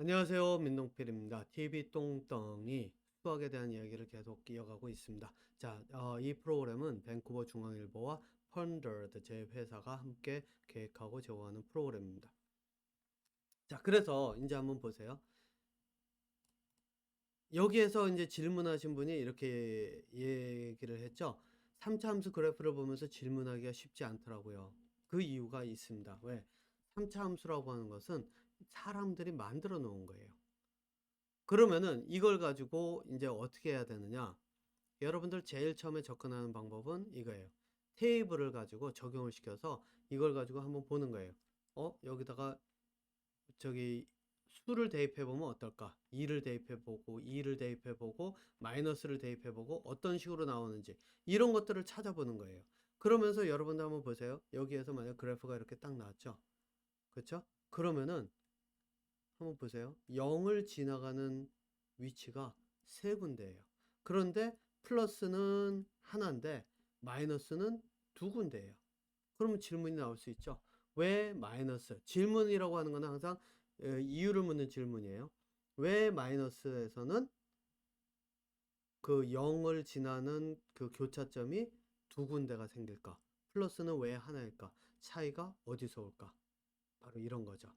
안녕하세요. 민동필입니다. TV 똥덩이 수학에 대한 이야기를 계속 이어가고 있습니다. 자, 이 프로그램은 밴쿠버 중앙일보와 펀더드 제 회사가 함께 계획하고 제공하는 프로그램입니다. 자, 그래서 이제 한번 보세요. 여기에서 이제 질문하신 분이 이렇게 얘기를 했죠. 3차 함수 그래프를 보면서 질문하기가 쉽지 않더라고요. 그 이유가 있습니다. 왜? 3차 함수라고 하는 것은 사람들이 만들어 놓은 거예요. 그러면은 이걸 가지고 이제 어떻게 해야 되느냐? 여러분들 제일 처음에 접근하는 방법은 이거예요. 테이블을 가지고 적용을 시켜서 이걸 가지고 한번 보는 거예요. 여기다가 저기 수를 대입해 보면 어떨까? 2를 대입해 보고 2를 대입해 보고 마이너스를 대입해 보고 어떤 식으로 나오는지 이런 것들을 찾아보는 거예요. 그러면서 여러분들 한번 보세요. 여기에서 만약 그래프가 이렇게 딱 나왔죠. 그렇죠? 그러면은 한번 보세요. 0을 지나가는 위치가 세 군데예요. 그런데 플러스는 하나인데 마이너스는 두 군데예요. 그러면 질문이 나올 수 있죠. 왜 마이너스? 질문이라고 하는 건 항상 이유를 묻는 질문이에요. 왜 마이너스에서는 그 0을 지나는 그 교차점이 두 군데가 생길까? 플러스는 왜 하나일까? 차이가 어디서 올까? 바로 이런 거죠.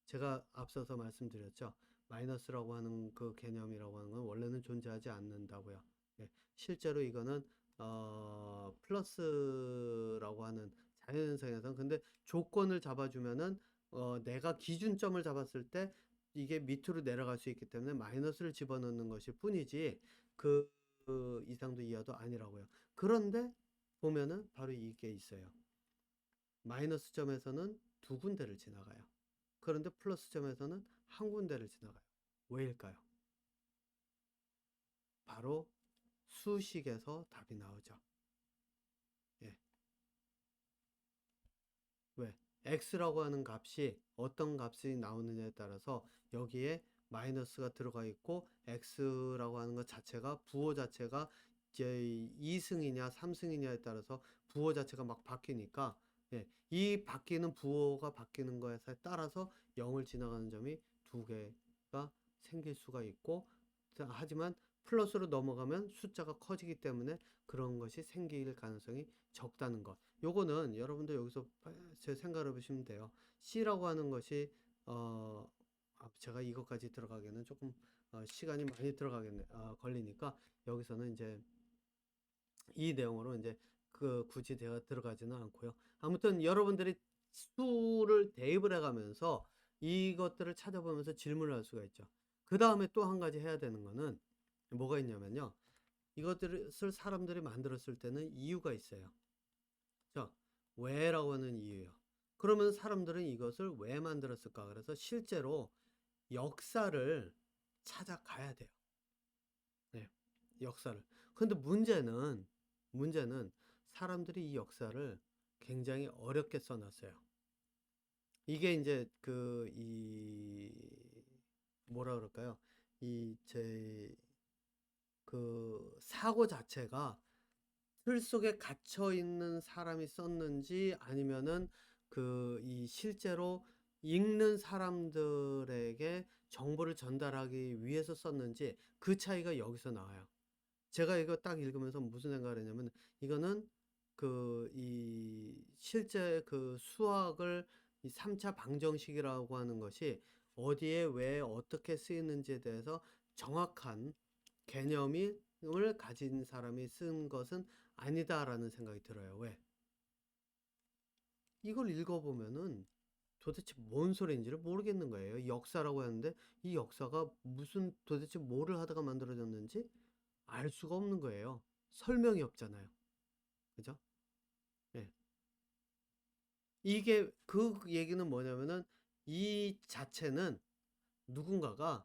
제가 앞서서 말씀드렸죠. 마이너스라고 하는 그 개념이라고 하는 건 원래는 존재하지 않는다고요. 예, 실제로 이거는 플러스라고 하는 자연현상에서는 근데 조건을 잡아주면은 내가 기준점을 잡았을 때 이게 밑으로 내려갈 수 있기 때문에 마이너스를 집어넣는 것일 뿐이지 그 이상도 이하도 아니라고요. 그런데 보면은 바로 이게 있어요. 마이너스 점에서는 두 군데를 지나가요. 그런데 플러스 점에서는 한 군데를 지나가요. 왜일까요? 바로 수식에서 답이 나오죠. 예. 왜? x라고 하는 값이 어떤 값이 나오느냐에 따라서 여기에 마이너스가 들어가 있고 x라고 하는 것 자체가 부호 자체가 이제 2승이냐 3승이냐에 따라서 부호 자체가 막 바뀌니까 예, 이 바뀌는 부호가 바뀌는 것에 따라서 0을 지나가는 점이 두 개가 생길 수가 있고 하지만 플러스로 넘어가면 숫자가 커지기 때문에 그런 것이 생길 가능성이 적다는 것. 요거는 여러분들 여기서 제 생각을 보시면 돼요. C라고 하는 것이 제가 이것까지 들어가기에는 조금 시간이 많이 들어가겠네 걸리니까 여기서는 이제 이 내용으로 이제 그 굳이 제가 들어가지는 않고요. 아무튼 여러분들이 수를 대입을 해가면서 이것들을 찾아보면서 질문을 할 수가 있죠. 그 다음에 또 한 가지 해야 되는 거는 뭐가 있냐면요. 이것들을 사람들이 만들었을 때는 이유가 있어요. 자, 왜라고 하는 이유예요. 그러면 사람들은 이것을 왜 만들었을까? 그래서 실제로 역사를 찾아가야 돼요. 네, 역사를. 근데 문제는 사람들이 이 역사를 굉장히 어렵게 써놨어요. 이게 이제 뭐라 그럴까요? 그 사고 자체가 틀 속에 갇혀 있는 사람이 썼는지 아니면은 이 실제로 읽는 사람들에게 정보를 전달하기 위해서 썼는지 그 차이가 여기서 나와요. 제가 이거 딱 읽으면서 무슨 생각을 했냐면 이거는 이 실제 그 수학을 이 3차 방정식이라고 하는 것이 어디에 왜 어떻게 쓰이는지에 대해서 정확한 개념을 가진 사람이 쓴 것은 아니다라는 생각이 들어요. 왜? 이걸 읽어보면은 도대체 뭔 소리인지를 모르겠는 거예요. 역사라고 하는데 이 역사가 무슨 도대체 뭐를 하다가 만들어졌는지 알 수가 없는 거예요. 설명이 없잖아요. 그죠? 예. 이게 그 얘기는 뭐냐면은 이 자체는 누군가가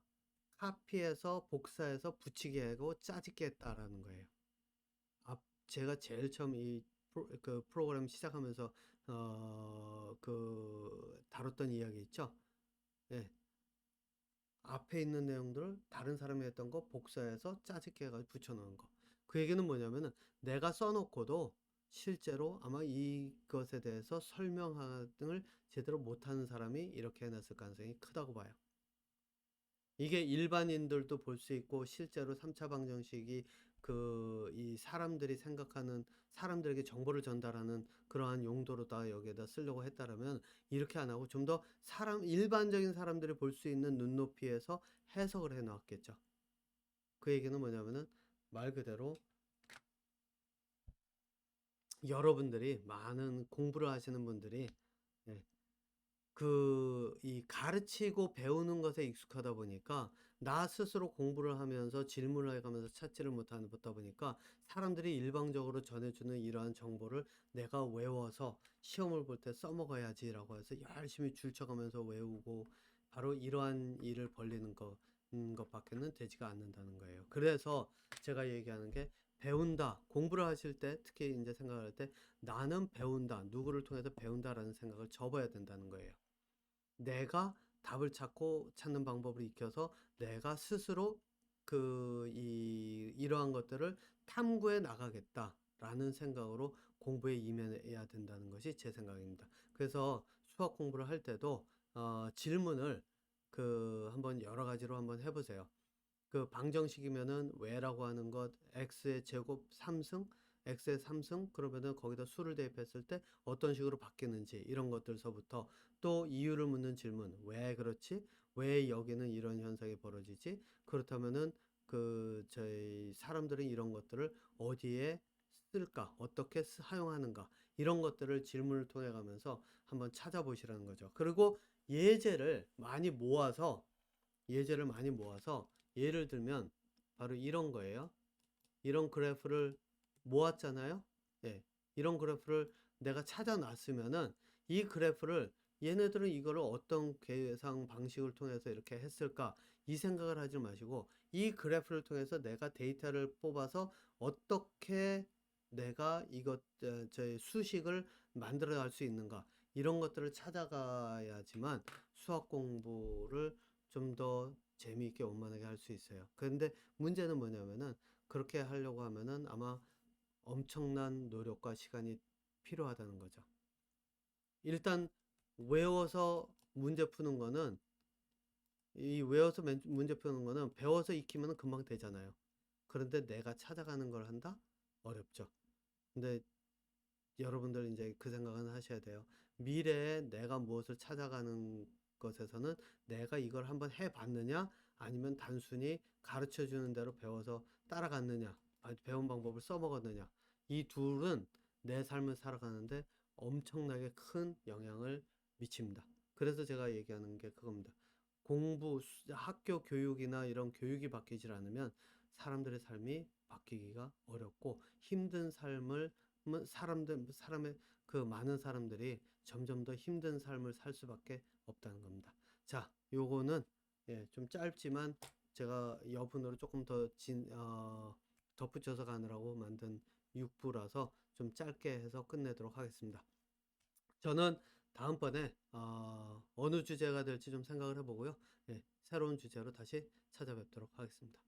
카피해서 복사해서 붙이게 하고 짜집게 했다라는 거예요. 제가 제일 처음 그 프로그램 시작하면서 다뤘던 이야기 있죠. 예. 앞에 있는 내용들을 다른 사람이 했던 거 복사해서 짜집게 해가지고 붙여놓은 거. 그 얘기는 뭐냐면은 내가 써놓고도 실제로 아마 이것에 대해서 설명을 제대로 못하는 사람이 이렇게 해놨을 가능성이 크다고 봐요. 이게 일반인들도 볼 수 있고 실제로 3차 방정식이 이 사람들이 생각하는 사람들에게 정보를 전달하는 그러한 용도로다 여기에다 쓰려고 했다라면 이렇게 안 하고 좀 더 일반적인 사람들이 볼 수 있는 눈높이에서 해석을 해 놨겠죠. 그 얘기는 뭐냐면은 말 그대로 여러분들이 많은 공부를 하시는 분들이 예, 이 가르치고 배우는 것에 익숙하다 보니까 나 스스로 공부를 하면서 질문을 해가면서 찾지를 못하다 보니까 사람들이 일방적으로 전해주는 이러한 정보를 내가 외워서 시험을 볼 때 써먹어야지라고 해서 열심히 줄쳐가면서 외우고 바로 이러한 일을 벌리는 것밖에는 되지가 않는다는 거예요. 그래서 제가 얘기하는 게 배운다, 공부를 하실 때 특히 이제 생각할 때 나는 배운다, 누구를 통해서 배운다라는 생각을 접어야 된다는 거예요. 내가 답을 찾는 방법을 익혀서 내가 스스로 이러한 것들을 탐구해 나가겠다라는 생각으로 공부에 임해야 된다는 것이 제 생각입니다. 그래서 수학 공부를 할 때도 질문을 한번 여러 가지로 한번 해보세요. 방정식이면은 왜라고 하는 것 x의 제곱 3승 x의 3승 그러면은 거기다 수를 대입했을 때 어떤 식으로 바뀌는지 이런 것들서부터 또 이유를 묻는 질문 왜 그렇지 왜 여기는 이런 현상이 벌어지지 그렇다면은 저희 사람들은 이런 것들을 어디에 쓸까 어떻게 사용하는가 이런 것들을 질문을 통해 가면서 한번 찾아보시라는 거죠. 그리고 예제를 많이 모아서 예제를 많이 모아서 예를 들면 바로 이런 거예요. 이런 그래프를 모았잖아요. 예. 이런 그래프를 내가 찾아 놨으면은 이 그래프를 얘네들은 이거를 어떤 계산 방식을 통해서 이렇게 했을까 이 생각을 하지 마시고 이 그래프를 통해서 내가 데이터를 뽑아서 어떻게 내가 저의 수식을 만들어 갈 수 있는가 이런 것들을 찾아가야지만 수학 공부를 좀 더 재미있게 원만하게 할 수 있어요. 그런데 문제는 뭐냐면은 그렇게 하려고 하면은 아마 엄청난 노력과 시간이 필요하다는 거죠. 일단 외워서 문제 푸는 거는 문제 푸는 거는 배워서 익히면 금방 되잖아요. 그런데 내가 찾아가는 걸 한다? 어렵죠. 근데 여러분들 이제 그 생각은 하셔야 돼요. 미래에 내가 무엇을 찾아가는 것에서는 내가 이걸 한번 해봤느냐, 아니면 단순히 가르쳐 주는 대로 배워서 따라갔느냐, 배운 방법을 써먹었느냐. 이 둘은 내 삶을 살아가는데 엄청나게 큰 영향을 미칩니다. 그래서 제가 얘기하는 게 그겁니다. 학교 교육이나 이런 교육이 바뀌질 않으면 사람들의 삶이 바뀌기가 어렵고 힘든 삶을 사람의 많은 사람들이 점점 더 힘든 삶을 살 수밖에 없다는 겁니다. 자, 요거는 좀 짧지만 제가 여분으로 조금 더 덧붙여서 가느라고 만든 6부라서 좀 짧게 해서 끝내도록 하겠습니다. 저는 다음번에 어느 주제가 될지 좀 생각을 해보고요. 새로운 주제로 다시 찾아뵙도록 하겠습니다.